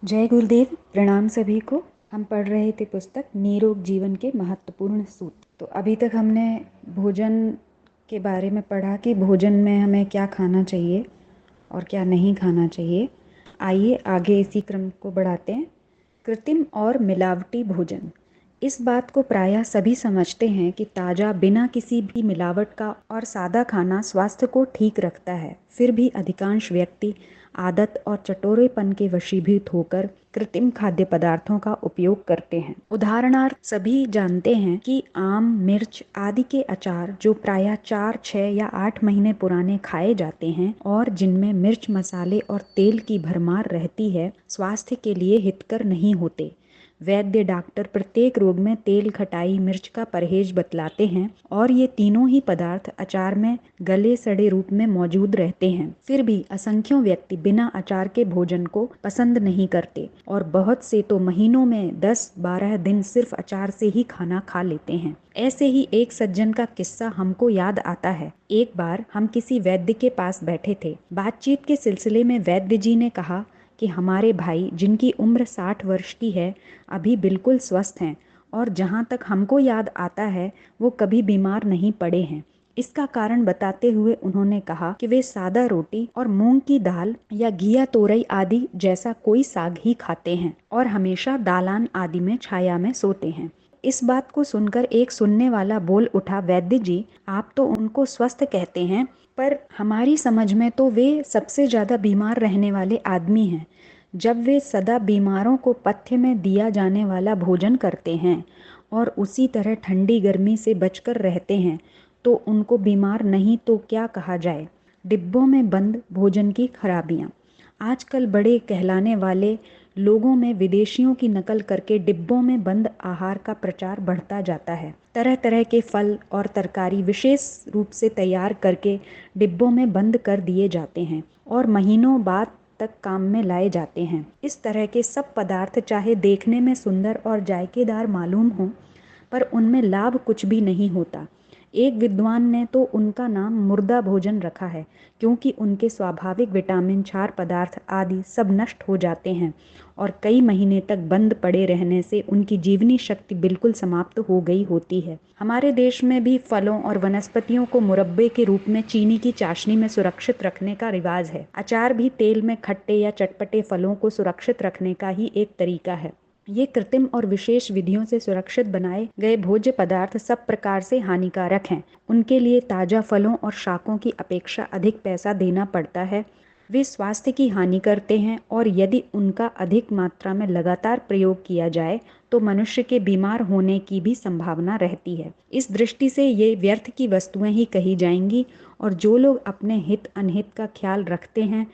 जय गुरुदेव। प्रणाम सभी को। हम पढ़ रहे थे पुस्तक निरोग जीवन के महत्वपूर्ण सूत्र। तो अभी तक हमने भोजन के बारे में पढ़ा कि भोजन में हमें क्या खाना चाहिए और क्या नहीं खाना चाहिए। आइए आगे इसी क्रम को बढ़ाते हैं। कृत्रिम और मिलावटी भोजन। इस बात को प्रायः सभी समझते हैं कि ताज़ा बिना किसी भी मिलावट का और सादा खाना स्वास्थ्य को ठीक रखता है। फिर भी अधिकांश व्यक्ति आदत और चटोरेपन के वशीभूत होकर कृत्रिम खाद्य पदार्थों का उपयोग करते हैं। उदाहरणार्थ सभी जानते हैं कि आम, मिर्च आदि के अचार जो प्रायः 4, 6 या 8 महीने पुराने खाए जाते हैं और जिनमें मिर्च, मसाले और तेल की भरमार रहती है, स्वास्थ्य के लिए हितकर नहीं होते। वैद्य डॉक्टर प्रत्येक रोग में तेल, खटाई, मिर्च का परहेज बतलाते हैं और ये तीनों ही पदार्थ अचार में गले सड़े रूप में मौजूद रहते हैं। फिर भी असंख्यों व्यक्ति बिना अचार के भोजन को पसंद नहीं करते और बहुत से तो महीनों में 10-12 दिन सिर्फ अचार से ही खाना खा लेते हैं। ऐसे ही एक सज्जन का किस्सा हमको याद आता है। एक बार हम किसी वैद्य के पास बैठे थे। बातचीत के सिलसिले में वैद्य जी ने कहा कि हमारे भाई, जिनकी उम्र 60 वर्ष की है, अभी बिल्कुल स्वस्थ हैं और जहाँ तक हमको याद आता है वो कभी बीमार नहीं पड़े हैं। इसका कारण बताते हुए उन्होंने कहा कि वे सादा रोटी और मूंग की दाल या घिया तोरई आदि जैसा कोई साग ही खाते हैं और हमेशा दालान आदि में छाया में सोते हैं। इस बात को सुनकर एक सुनने वाला बोल उठा, वैद्य जी, आप तो उनको स्वस्थ कहते हैं, पर हमारी समझ में तो वे सबसे ज्यादा बीमार रहने वाले आदमी हैं। जब वे सदा बीमारों को पथ्य में दिया जाने वाला भोजन करते हैं और उसी तरह ठंडी गर्मी से बचकर रहते हैं तो उनको बीमार नहीं तो क्या कहा जाए। डिब्बों में बंद भोजन की खराबियाँ। आजकल बड़े कहलाने वाले लोगों में विदेशियों की नकल करके डिब्बों में बंद आहार का प्रचार बढ़ता जाता है। तरह तरह के फल और तरकारी विशेष रूप से तैयार करके डिब्बों में बंद कर दिए जाते हैं और महीनों बाद तक काम में लाए जाते हैं। इस तरह के सब पदार्थ चाहे देखने में सुंदर और जायकेदार मालूम हो, पर उनमें लाभ कुछ भी नहीं होता। एक विद्वान ने तो उनका नाम मुर्दा भोजन रखा है, क्योंकि उनके स्वाभाविक विटामिन, क्षार पदार्थ आदि सब नष्ट हो जाते हैं और कई महीने तक बंद पड़े रहने से उनकी जीवनी शक्ति बिल्कुल समाप्त हो गई होती है। हमारे देश में भी फलों और वनस्पतियों को मुरब्बे के रूप में चीनी की चाशनी में सुरक्षित रखने का रिवाज है। अचार भी तेल में खट्टे या चटपटे फलों को सुरक्षित रखने का ही एक तरीका है। ये कृत्रिम और विशेष विधियों से सुरक्षित बनाए गए भोज्य पदार्थ सब प्रकार से हानिकारक हैं। उनके लिए ताजा फलों और शाकों की अपेक्षा अधिक पैसा देना पड़ता है। वे स्वास्थ्य की हानि करते हैं और यदि उनका अधिक मात्रा में लगातार प्रयोग किया जाए तो मनुष्य के बीमार होने की भी संभावना रहती है। इस दृष्टि से ये व्यर्थ की वस्तुएं ही कही जाएंगी और जो लोग अपने हित अनहित का ख्याल रखते हैं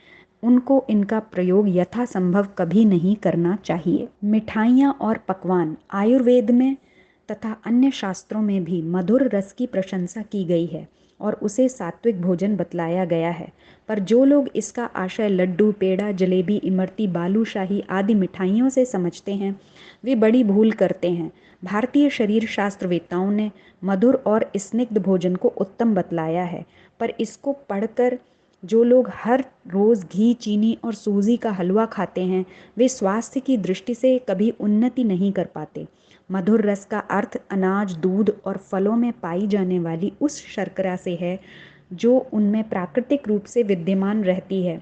उनको इनका प्रयोग यथासंभव कभी नहीं करना चाहिए। मिठाइयाँ और पकवान। आयुर्वेद में तथा अन्य शास्त्रों में भी मधुर रस की प्रशंसा की गई है और उसे सात्विक भोजन बतलाया गया है। पर जो लोग इसका आशय लड्डू, पेड़ा, जलेबी, इमरती, बालूशाही आदि मिठाइयों से समझते हैं, वे बड़ी भूल करते हैं। भारतीय शरीर शास्त्रवेत्ताओं ने मधुर और स्निग्ध भोजन को उत्तम बतलाया है, पर इसको पढ़कर जो लोग हर रोज़ घी, चीनी और सूजी का हलवा खाते हैं, वे स्वास्थ्य की दृष्टि से कभी उन्नति नहीं कर पाते। मधुर रस का अर्थ अनाज, दूध और फलों में पाई जाने वाली उस शर्करा से है जो उनमें प्राकृतिक रूप से विद्यमान रहती है।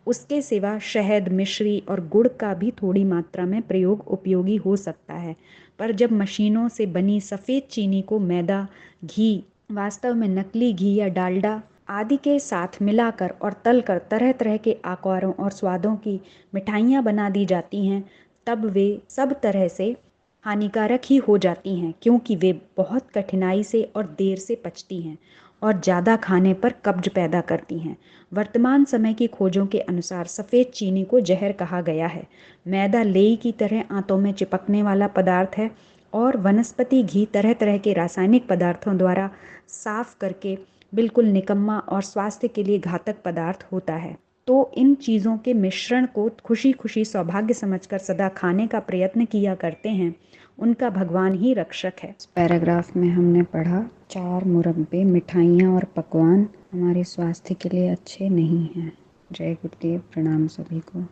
उसके सिवा शहद, मिश्री और गुड़ का भी थोड़ी मात्रा में प्रयोग उपयोगी हो सकता है, पर जब मशीनों से बनी सफ़ेद चीनी को मैदा, घी, वास्तव में नकली घी या डालडा आदि के साथ मिलाकर और तलकर तरह तरह के आकारों और स्वादों की मिठाइयाँ बना दी जाती हैं, तब वे सब तरह से हानिकारक ही हो जाती हैं, क्योंकि वे बहुत कठिनाई से और देर से पचती हैं और ज़्यादा खाने पर कब्ज पैदा करती हैं। वर्तमान समय की खोजों के अनुसार सफ़ेद चीनी को जहर कहा गया है। मैदा लेई की तरह आंतों में चिपकने वाला पदार्थ है और वनस्पति घी तरह तरह के रासायनिक पदार्थों द्वारा साफ करके बिल्कुल निकम्मा और स्वास्थ्य के लिए घातक पदार्थ होता है। तो इन चीज़ों के मिश्रण को खुशी खुशी सौभाग्य समझकर सदा खाने का प्रयत्न किया करते हैं, उनका भगवान ही रक्षक है। इस पैराग्राफ में हमने पढ़ा, 4 मुरब्बे, मिठाइयाँ और पकवान हमारे स्वास्थ्य के लिए अच्छे नहीं हैं। जय गुरुदेव। प्रणाम सभी को।